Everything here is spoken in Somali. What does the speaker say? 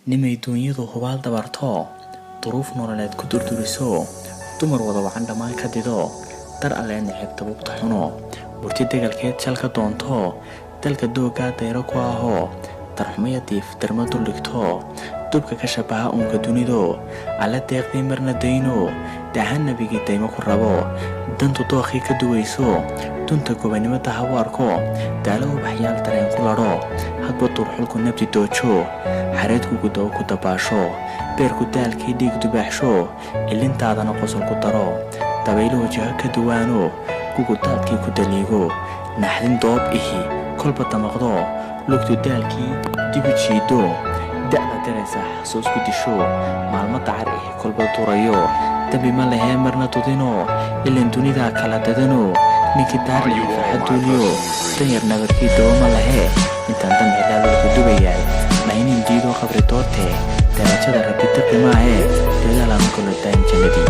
nimay duunyadu hubaal dabarto duruuf nololeed ku durduriso dumar wada wacan dhammaan ka dido dar alle neceb tabugta xuno burti degalkeed jalka doonto dalka doogaa dayro ku aho darxumaya diif darma duldhigto dubka ka shabaha uunka dunido alla deeqdii marna dayno dahan nabigii daymo ku rabo dantu dookhii ka duwayso dunta gobanimada habu arko daalo ubaxyaal dareen ku ladho hadba durxulku nabdi doojo xareedku gudow ku dabaasho beerku daalkii dhiig dubaaxsho ilintaadana qosol ku daro dabayluhu jaha ka duwaano gugutaadkii ku daliigo naxdin doob ihi kolba damaqdo lugtu daalkii dibu jiido da'da daraysa xasuus ku disho maalmo dacar ihi kolba durayo dambi ma lehee marna dudino ilan dunida kala dadano ninkii daarni farxad duuliyo danyar nabadkii dawama lahee intaan dan xilaal lagu dubayaay maynin diido qabri doortee darajada rabbi dabri maahee dadaalaan kula daayin jannadii